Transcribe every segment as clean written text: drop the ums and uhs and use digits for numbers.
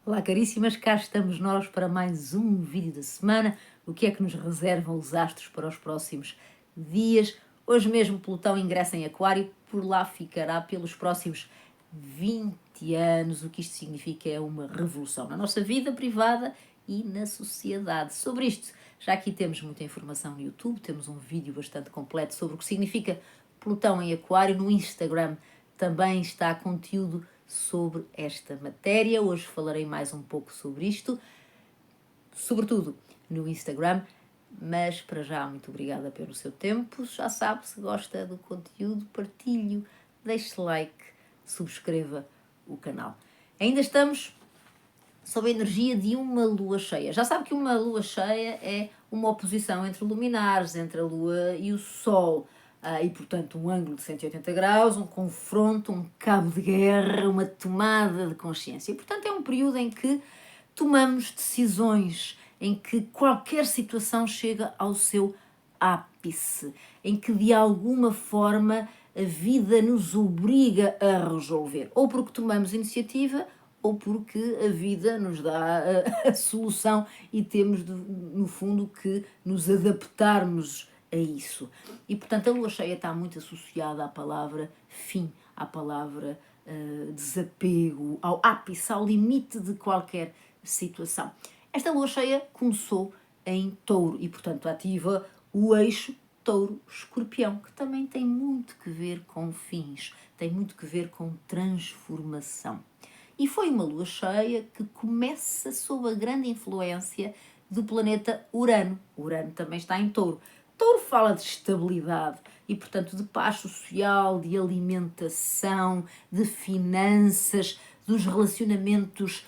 Olá, caríssimas, cá estamos nós para mais um vídeo da semana. O que é que nos reservam os astros para os próximos dias? Hoje mesmo Plutão ingressa em Aquário, por lá ficará pelos próximos 20 anos. O que isto significa é uma revolução na nossa vida privada e na sociedade. Sobre isto, já aqui temos muita informação no YouTube, temos um vídeo bastante completo sobre o que significa Plutão em Aquário. No Instagram também está conteúdo sobre esta matéria. Hoje falarei mais um pouco sobre isto, sobretudo no Instagram, mas para já muito obrigada pelo seu tempo. Já sabe, se gosta do conteúdo, partilhe, deixe like, subscreva o canal. Ainda estamos sob a energia de uma lua cheia. Já sabe que uma lua cheia é uma oposição entre luminares, entre a lua e o sol. E, portanto, um ângulo de 180 graus, um confronto, um cabo de guerra, uma tomada de consciência. E, portanto, é um período em que tomamos decisões, em que qualquer situação chega ao seu ápice, em que, de alguma forma, a vida nos obriga a resolver. Ou porque tomamos iniciativa, ou porque a vida nos dá a solução e temos, no fundo, que nos adaptarmos a isso. E, portanto, a lua cheia está muito associada à palavra fim, à palavra desapego, ao ápice, ao limite de qualquer situação. Esta lua cheia começou em Touro e, portanto, ativa o eixo Touro-Escorpião, que também tem muito que ver com fins, tem muito que ver com transformação. E foi uma lua cheia que começa sob a grande influência do planeta Urano. Urano também está em Touro. Touro fala de estabilidade e, portanto, de paz social, de alimentação, de finanças, dos relacionamentos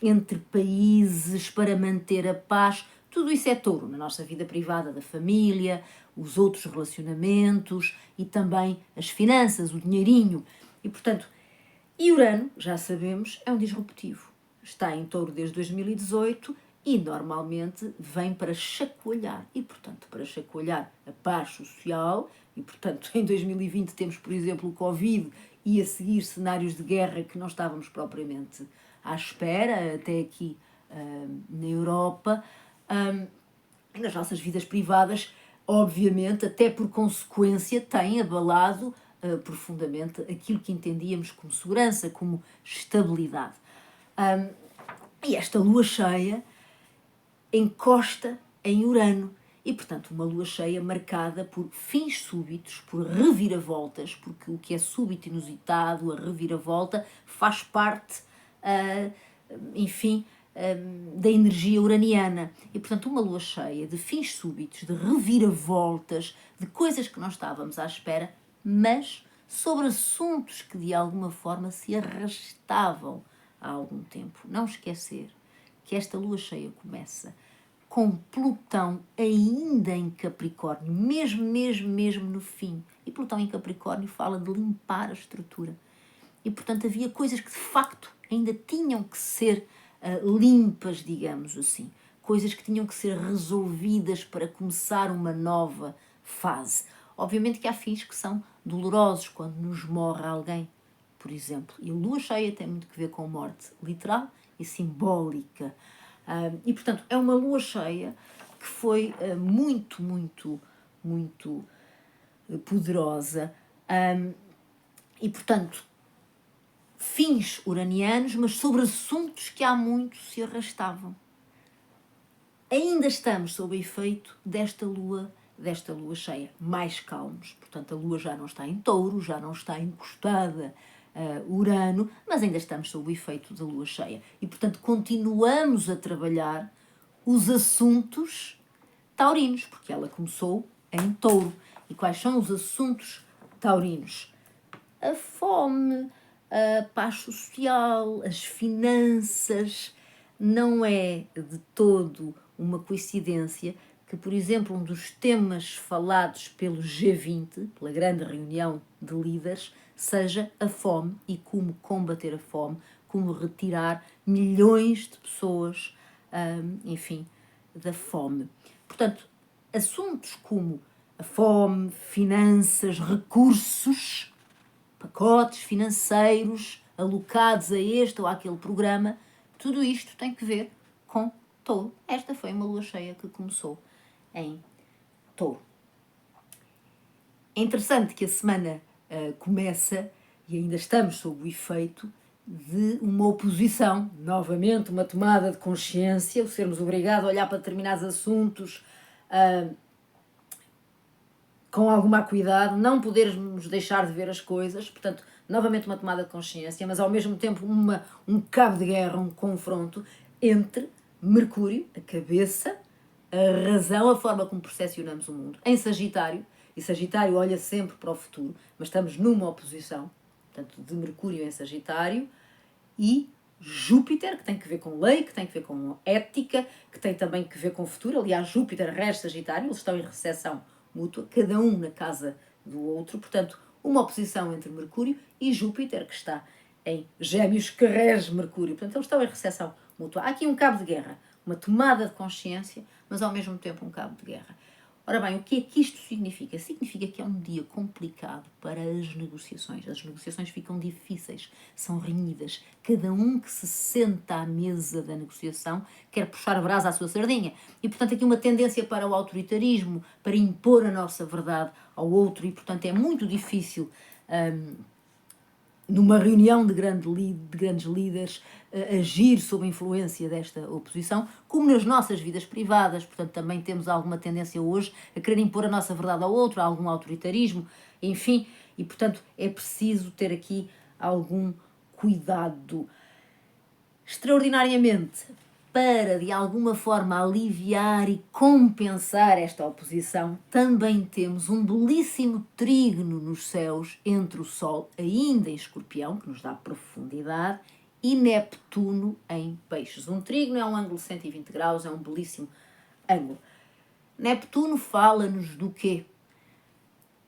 entre países para manter a paz. Tudo isso é Touro na nossa vida privada, da família, os outros relacionamentos e também as finanças, o dinheirinho. E, portanto, e Urano, já sabemos, é um disruptivo. Está em Touro desde 2018 e normalmente vem para chacoalhar. E, portanto, para chacoalhar a paz social. E, portanto, em 2020 temos, por exemplo, o Covid e a seguir cenários de guerra que não estávamos propriamente à espera, até aqui na Europa. E nas nossas vidas privadas, obviamente, até por consequência, tem abalado profundamente aquilo que entendíamos como segurança, como estabilidade. E esta lua cheia encosta em Urano e, portanto, uma lua cheia marcada por fins súbitos, por reviravoltas, porque o que é súbito, inusitado, a reviravolta, faz parte, enfim, da energia uraniana. E, portanto, uma lua cheia de fins súbitos, de reviravoltas, de coisas que não estávamos à espera, mas sobre assuntos que de alguma forma se arrastavam há algum tempo. Não esquecer que esta lua cheia começa com Plutão ainda em Capricórnio, mesmo no fim. E Plutão em Capricórnio fala de limpar a estrutura. E, portanto, havia coisas que de facto ainda tinham que ser limpas, digamos assim. Coisas que tinham que ser resolvidas para começar uma nova fase. Obviamente que há fins que são dolorosos, quando nos morre alguém, por exemplo. E a lua cheia tem muito que ver com morte literal e simbólica. E, portanto, é uma lua cheia que foi muito poderosa. E, portanto, fins uranianos, mas sobre assuntos que há muito se arrastavam. Ainda estamos sob o efeito desta lua cheia, mais calmos. Portanto, a lua já não está em Touro, já não está encostada a Urano, mas ainda estamos sob o efeito da lua cheia. E, portanto, continuamos a trabalhar os assuntos taurinos, porque ela começou em Touro. E quais são os assuntos taurinos? A fome, a paz social, as finanças. Não é de todo uma coincidência que, por exemplo, um dos temas falados pelo G20, pela grande reunião de líderes, seja a fome e como combater a fome, como retirar milhões de pessoas, enfim, da fome. Portanto, assuntos como a fome, finanças, recursos, pacotes financeiros alocados a este ou àquele programa, Tudo isto tem que ver com Touro. Esta foi uma lua cheia que começou em Touro. É interessante que a semana começa, e ainda estamos sob o efeito de uma oposição, novamente uma tomada de consciência, o sermos obrigados a olhar para determinados assuntos com alguma acuidade, não podermos deixar de ver as coisas, portanto, novamente uma tomada de consciência, mas ao mesmo tempo um cabo de guerra, um confronto entre Mercúrio, a cabeça, a razão, a forma como percepcionamos o mundo, em Sagitário, e Sagitário olha sempre para o futuro, mas estamos numa oposição, portanto, de Mercúrio em Sagitário, e Júpiter, que tem que ver com lei, que tem que ver com ética, que tem também que ver com o futuro. Aliás, Júpiter rege Sagitário, eles estão em recessão mútua, cada um na casa do outro, portanto, uma oposição entre Mercúrio e Júpiter, que está em Gêmeos, que rege Mercúrio, portanto, eles estão em recessão mútua. Há aqui um cabo de guerra, uma tomada de consciência, mas ao mesmo tempo um cabo de guerra. Ora bem, o que é que isto significa? Significa que é um dia complicado para as negociações. As negociações ficam difíceis, são renhidas. Cada um que se senta à mesa da negociação quer puxar a brasa à sua sardinha. E, portanto, aqui uma tendência para o autoritarismo, para impor a nossa verdade ao outro. E, portanto, é muito difícil, numa reunião de grandes líderes, agir sob a influência desta oposição, como nas nossas vidas privadas. Portanto, também temos alguma tendência hoje a querer impor a nossa verdade ao outro, a algum autoritarismo, enfim, e portanto é preciso ter aqui algum cuidado. Extraordinariamente, para de alguma forma aliviar e compensar esta oposição, também temos um belíssimo trígono nos céus entre o Sol, ainda em Escorpião, que nos dá profundidade, e Neptuno em Peixes. Um trígono é um ângulo de 120 graus, é um belíssimo ângulo. Neptuno fala-nos do quê?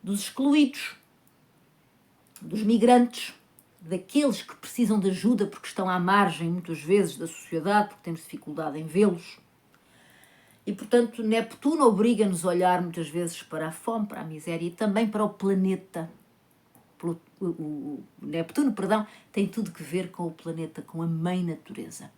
Dos excluídos, dos migrantes, daqueles que precisam de ajuda porque estão à margem, muitas vezes, da sociedade, porque temos dificuldade em vê-los. E, portanto, Neptuno obriga-nos a olhar, muitas vezes, para a fome, para a miséria e também para o planeta. O Neptuno, tem tudo que ver com o planeta, com a mãe natureza.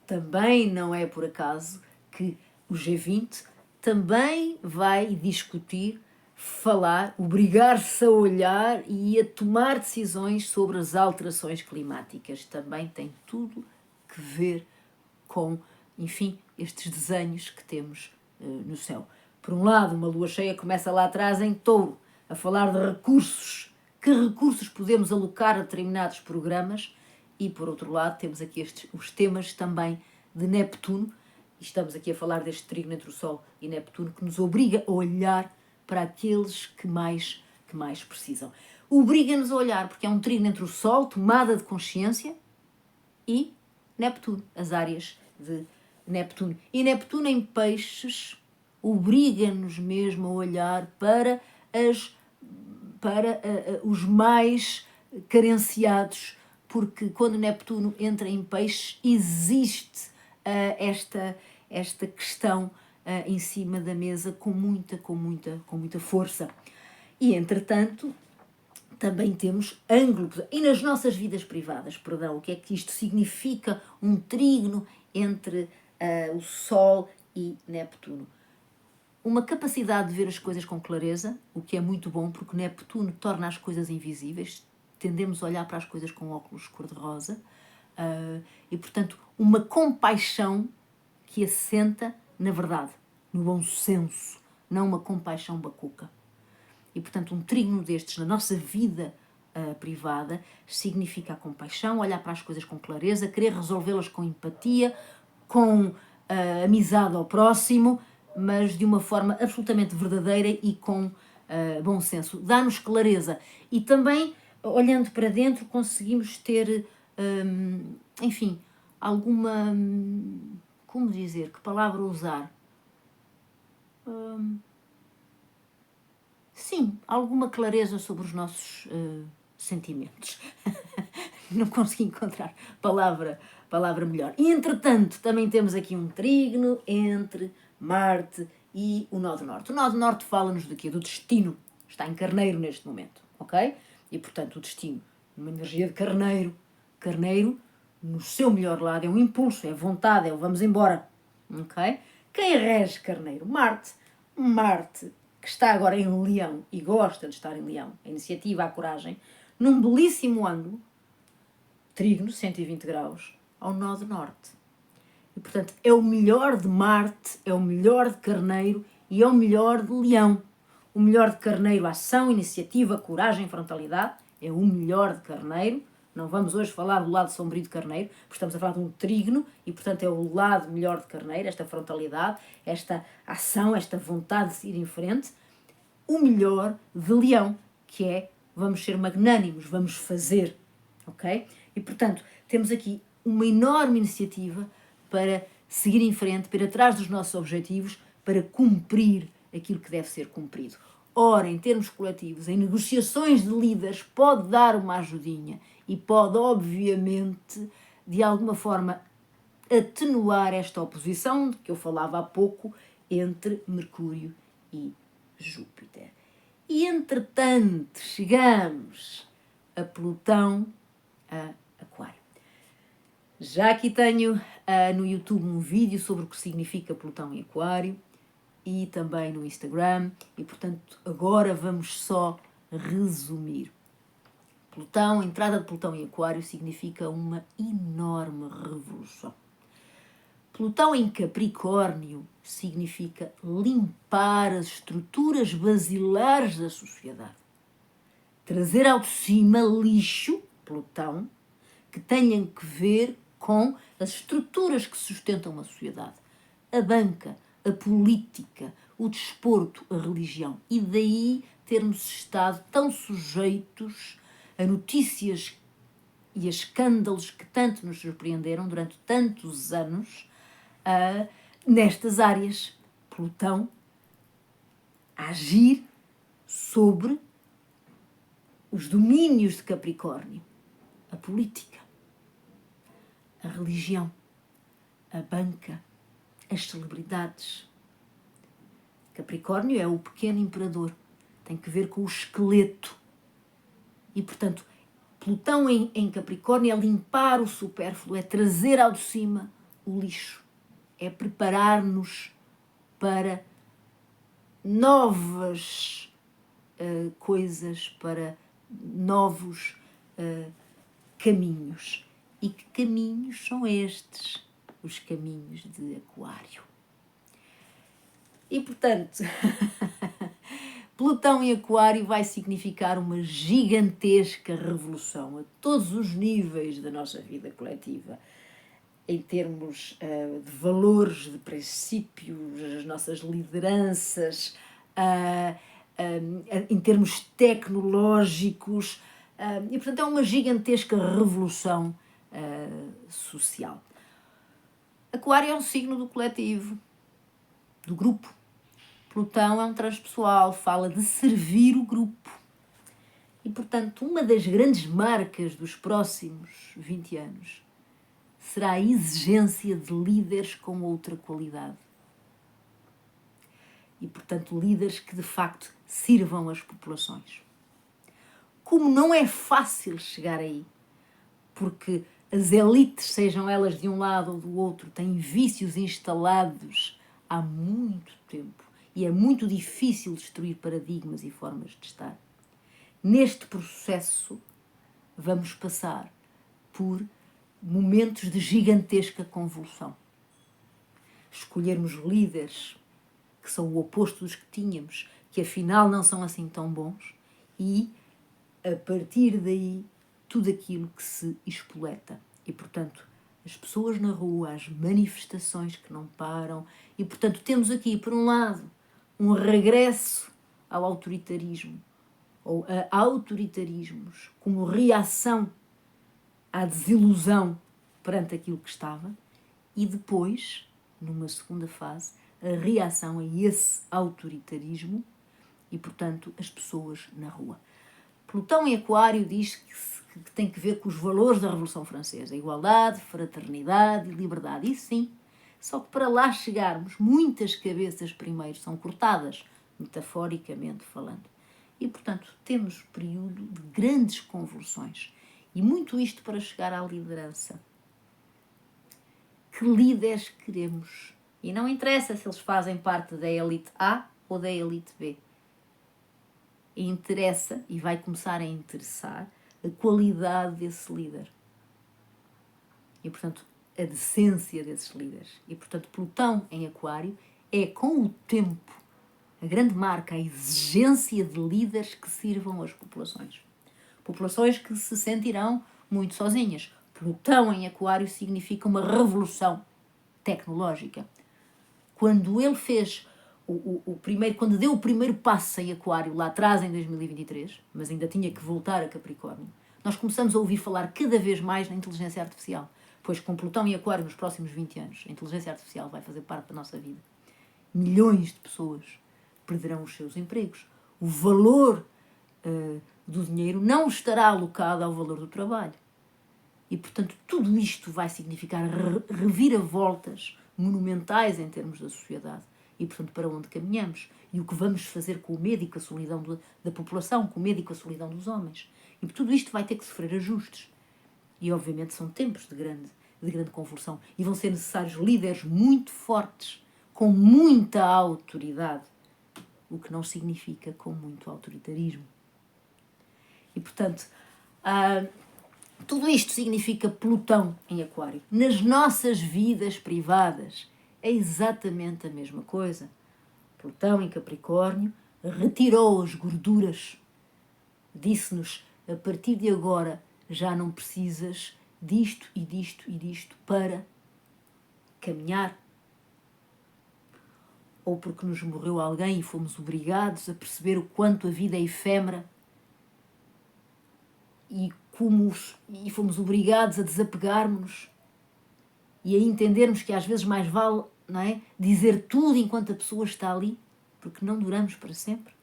Também não é por acaso que o G20 também vai discutir, falar, obrigar-se a olhar e a tomar decisões sobre as alterações climáticas. Também tem tudo que ver com, enfim, estes desenhos que temos no céu. Por um lado, uma lua cheia começa lá atrás em Touro, a falar de recursos. Que recursos podemos alocar a determinados programas? E, por outro lado, temos aqui os temas também de Neptuno. E estamos aqui a falar deste trígono entre o Sol e Neptuno, que nos obriga a olhar para aqueles que mais precisam. Obriga-nos a olhar, porque é um trígono entre o Sol, tomada de consciência, e Neptuno, as áreas de Neptuno. E Neptuno em Peixes obriga-nos mesmo a olhar para os mais carenciados, porque quando Neptuno entra em Peixes existe esta questão em cima da mesa com muita força. E, entretanto, também temos ângulos. E nas nossas vidas privadas, o que é que isto significa? Um trígono entre o Sol e Neptuno. Uma capacidade de ver as coisas com clareza, o que é muito bom, porque Neptuno torna as coisas invisíveis, tendemos a olhar para as coisas com óculos cor-de-rosa, e, portanto, uma compaixão que assenta na verdade, no bom senso, não uma compaixão bacuca. E, portanto, um trígono destes na nossa vida privada significa a compaixão, olhar para as coisas com clareza, querer resolvê-las com empatia, com amizade ao próximo, mas de uma forma absolutamente verdadeira e com bom senso. Dá-nos clareza. E também, olhando para dentro, conseguimos ter, enfim, alguma... Como dizer? Que palavra usar? Sim, alguma clareza sobre os nossos sentimentos. Não consegui encontrar palavra melhor. E, entretanto, também temos aqui um trígono entre Marte e o Nó do Norte. O Nó do Norte fala-nos do quê? Do destino. Está em Carneiro neste momento, ok? E, portanto, o destino, uma energia de Carneiro. Carneiro no seu melhor lado, é um impulso, é vontade, é o vamos embora. Ok? Quem rege Carneiro? Marte. Marte, que está agora em Leão e gosta de estar em Leão, a iniciativa, a coragem, num belíssimo ângulo, trígono, 120 graus, ao nó de norte. E, portanto, é o melhor de Marte, é o melhor de Carneiro e é o melhor de Leão. O melhor de Carneiro, ação, iniciativa, coragem, frontalidade, é o melhor de Carneiro. Não vamos hoje falar do lado sombrio de Carneiro, porque estamos a falar de um trígono e, portanto, é o lado melhor de Carneiro, esta frontalidade, esta ação, esta vontade de ir em frente. O melhor de Leão, que é vamos ser magnânimos, vamos fazer, ok? E, portanto, temos aqui uma enorme iniciativa para seguir em frente, para ir atrás dos nossos objetivos, para cumprir aquilo que deve ser cumprido. Ora, em termos coletivos, em negociações de líderes, pode dar uma ajudinha e pode, obviamente, de alguma forma, atenuar esta oposição de que eu falava há pouco entre Mercúrio e Júpiter. E, entretanto, chegamos a Plutão, a Aquário. Já aqui tenho no YouTube um vídeo sobre o que significa Plutão em Aquário e também no Instagram e, portanto, agora vamos só resumir. Plutão, a entrada de Plutão em Aquário significa uma enorme revolução. Plutão em Capricórnio significa limpar as estruturas basilares da sociedade. Trazer ao de cima lixo, Plutão, que tenham que ver com as estruturas que sustentam uma sociedade. A banca, a política, o desporto, a religião. E daí termos estado tão sujeitos a notícias e a escândalos que tanto nos surpreenderam durante tantos anos nestas áreas. Plutão a agir sobre os domínios de Capricórnio, a política, a religião, a banca, as celebridades. Capricórnio é o pequeno imperador, tem que ver com o esqueleto. E, portanto, Plutão em Capricórnio é limpar o supérfluo, é trazer ao de cima o lixo, é preparar-nos para novas coisas, para novos caminhos. E que caminhos são estes? Os caminhos de Aquário. E, portanto, Plutão em Aquário vai significar uma gigantesca revolução a todos os níveis da nossa vida coletiva, em termos de valores, de princípios, as nossas lideranças, em termos tecnológicos, e, portanto, é uma gigantesca revolução social. Aquário é um signo do coletivo, do grupo. Plutão é um transpessoal, fala de servir o grupo. E, portanto, uma das grandes marcas dos próximos 20 anos será a exigência de líderes com outra qualidade. E, portanto, líderes que, de facto, sirvam as populações. Como não é fácil chegar aí, porque as elites, sejam elas de um lado ou do outro, têm vícios instalados há muito tempo e é muito difícil destruir paradigmas e formas de estar. Neste processo, vamos passar por momentos de gigantesca convulsão. Escolhermos líderes que são o oposto dos que tínhamos, que afinal não são assim tão bons, e, a partir daí, tudo aquilo que se espoleta. E, portanto, as pessoas na rua, as manifestações que não param, e, portanto, temos aqui, por um lado, um regresso ao autoritarismo, ou a autoritarismos como reação à desilusão perante aquilo que estava, e depois, numa segunda fase, a reação a esse autoritarismo e, portanto, as pessoas na rua. Plutão em Aquário diz que tem que ver com os valores da Revolução Francesa, igualdade, fraternidade e liberdade. E sim, só que para lá chegarmos, muitas cabeças primeiro são cortadas, metaforicamente falando. E, portanto, temos um período de grandes convulsões. E muito isto para chegar à liderança. que líderes queremos. E não interessa se eles fazem parte da elite A ou da elite B. E interessa, e vai começar a interessar, a qualidade desse líder. E, portanto, a decência desses líderes. E, portanto, Plutão em Aquário é, com o tempo, a grande marca, a exigência de líderes que sirvam às populações. Populações que se sentirão muito sozinhas. Plutão em Aquário significa uma revolução tecnológica. Quando ele fez quando deu o primeiro passo em Aquário, lá atrás em 2023, mas ainda tinha que voltar a Capricórnio, nós começamos a ouvir falar cada vez mais na inteligência artificial. Pois com Plutão em Aquário nos próximos 20 anos, a inteligência artificial vai fazer parte da nossa vida. Milhões de pessoas perderão os seus empregos. O valor do dinheiro não estará alocado ao valor do trabalho. E, portanto, tudo isto vai significar reviravoltas monumentais em termos da sociedade. E, portanto, para onde caminhamos. E o que vamos fazer com o medo e com a solidão da população, com o medo e com a solidão dos homens. E tudo isto vai ter que sofrer ajustes. E, obviamente, são tempos de grande convulsão. E vão ser necessários líderes muito fortes, com muita autoridade. O que não significa com muito autoritarismo. E, portanto, tudo isto significa Plutão em Aquário. Nas nossas vidas privadas é exatamente a mesma coisa. Plutão em Capricórnio retirou as gorduras. Disse-nos, a partir de agora já não precisas disto e disto e disto para caminhar. Ou porque nos morreu alguém e fomos obrigados a perceber o quanto a vida é efêmera e fomos obrigados a desapegarmos-nos e a entendermos que às vezes mais vale, não é, dizer tudo enquanto a pessoa está ali, porque não duramos para sempre.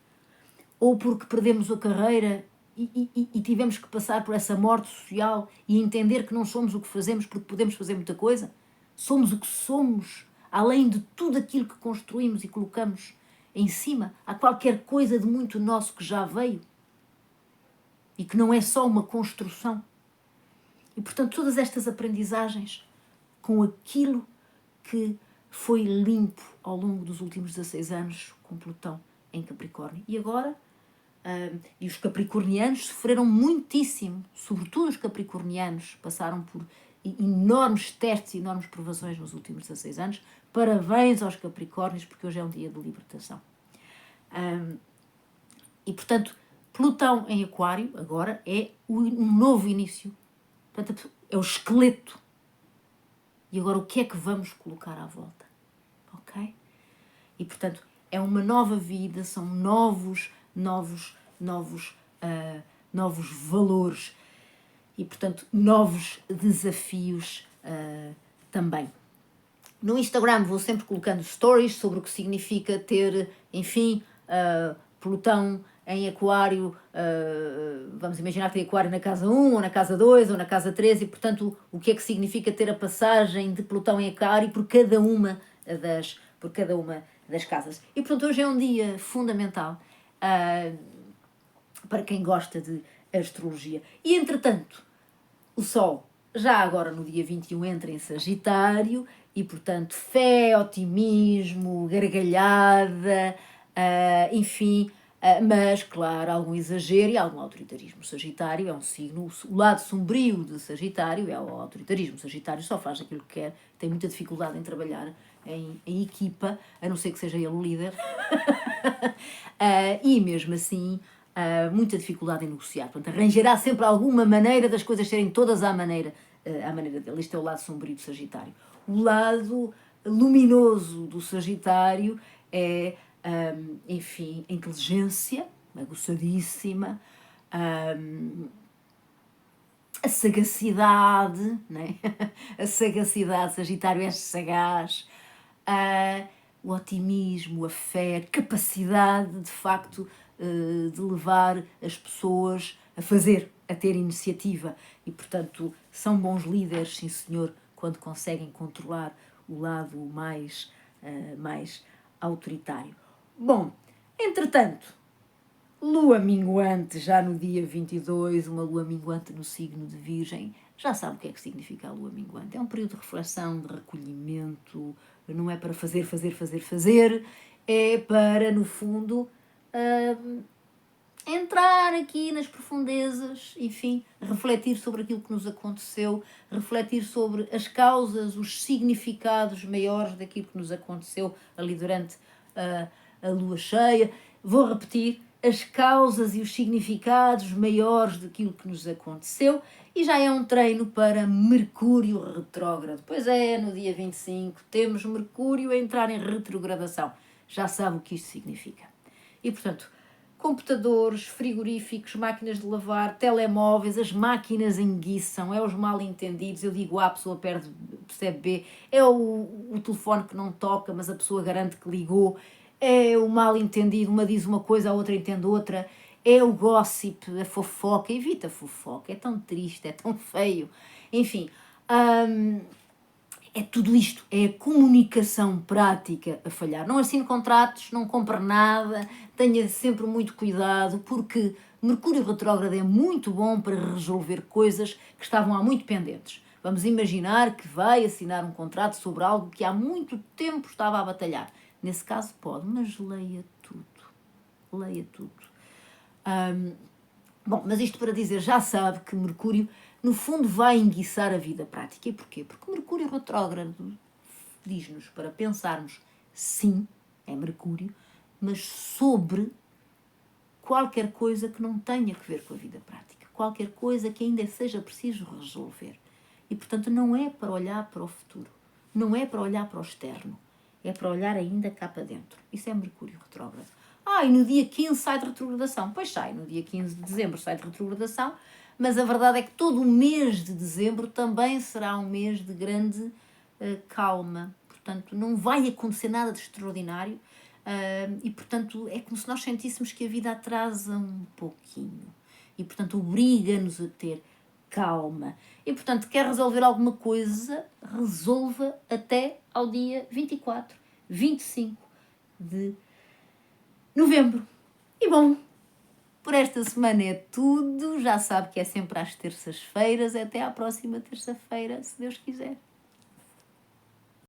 Ou porque perdemos a carreira e tivemos que passar por essa morte social e entender que não somos o que fazemos porque podemos fazer muita coisa. Somos o que somos, além de tudo aquilo que construímos e colocamos em cima. Há qualquer coisa de muito nosso que já veio e que não é só uma construção. E, portanto, todas estas aprendizagens com aquilo que foi limpo ao longo dos últimos 16 anos com Plutão em Capricórnio. E agora, e os capricornianos sofreram muitíssimo, sobretudo os capricornianos passaram por enormes testes e enormes provações nos últimos 16 anos. Parabéns aos capricórnios, porque hoje é um dia de libertação. E, portanto, Plutão em Aquário agora é um novo início. Portanto, é o esqueleto. E agora o que é que vamos colocar à volta? Ok? E, portanto, é uma nova vida, são novos valores e, portanto, novos desafios também. No Instagram vou sempre colocando stories sobre o que significa ter, enfim, Plutão em Aquário, vamos imaginar que tem Aquário na casa 1, ou na casa 2, ou na casa 3, e, portanto, o que é que significa ter a passagem de Plutão em Aquário por cada uma das casas. E, portanto, hoje é um dia fundamental para quem gosta de astrologia. E, entretanto, o Sol, já agora no dia 21, entra em Sagitário, e, portanto, fé, otimismo, gargalhada, enfim, mas, claro, algum exagero e algum autoritarismo. Sagitário é um signo, o lado sombrio de Sagitário é o autoritarismo. Sagitário só faz aquilo que quer, tem muita dificuldade em trabalhar em equipa, a não ser que seja ele o líder, e mesmo assim, muita dificuldade em negociar. Portanto, arranjará sempre alguma maneira das coisas serem todas à maneira dele. Este é o lado sombrio do Sagitário. O lado luminoso do Sagitário é, enfim, a inteligência, aguçadíssima, a sagacidade, né? A sagacidade, Sagitário é sagaz, o otimismo, a fé, a capacidade, de facto, de levar as pessoas a fazer, a ter iniciativa. E, portanto, são bons líderes, sim senhor, quando conseguem controlar o lado mais autoritário. Bom, entretanto, Lua minguante já no dia 22, uma lua minguante no signo de Virgem. Já sabe o que é que significa a lua minguante. É um período de reflexão, de recolhimento, não é para fazer, é para, no fundo, entrar aqui nas profundezas, enfim, refletir sobre aquilo que nos aconteceu, refletir sobre as causas, os significados maiores daquilo que nos aconteceu ali durante a lua cheia. Vou repetir, as causas e os significados maiores daquilo que nos aconteceu, e já é um treino para Mercúrio retrógrado. Pois é, no dia 25 temos Mercúrio a entrar em retrogradação. Já sabe o que isto significa. E, portanto, computadores, frigoríficos, máquinas de lavar, telemóveis, as máquinas enguiçam, é os mal entendidos. Eu digo A, a pessoa percebe B, é o telefone que não toca, mas a pessoa garante que ligou, é o mal entendido, uma diz uma coisa, a outra entende outra, é o gossip, a fofoca. Evita a fofoca, é tão triste, é tão feio. Enfim, é tudo isto, é a comunicação prática a falhar. Não assine contratos, não compre nada, tenha sempre muito cuidado, porque Mercúrio retrógrado é muito bom para resolver coisas que estavam há muito pendentes. Vamos imaginar que vai assinar um contrato sobre algo que há muito tempo estava a batalhar. Nesse caso pode, mas leia tudo. Leia tudo. Bom, mas isto para dizer, já sabe que Mercúrio, no fundo, vai enguiçar a vida prática. E porquê? Porque Mercúrio retrógrado diz-nos para pensarmos, sim, é Mercúrio, mas sobre qualquer coisa que não tenha que ver com a vida prática. Qualquer coisa que ainda seja preciso resolver. E, portanto, não é para olhar para o futuro. Não é para olhar para o externo. É para olhar ainda cá para dentro. Isso é Mercúrio retrógrado. E no dia 15 sai de retrogradação. Pois sai, no dia 15 de dezembro sai de retrogradação, mas a verdade é que todo o mês de dezembro também será um mês de grande calma. Portanto, não vai acontecer nada de extraordinário e, portanto, é como se nós sentíssemos que a vida atrasa um pouquinho. E, portanto, obriga-nos a ter calma. E, portanto, quer resolver alguma coisa, resolva até ao dia 24, 25 de novembro. E bom, por esta semana é tudo. Já sabe que é sempre às terças-feiras. Até à próxima terça-feira, se Deus quiser.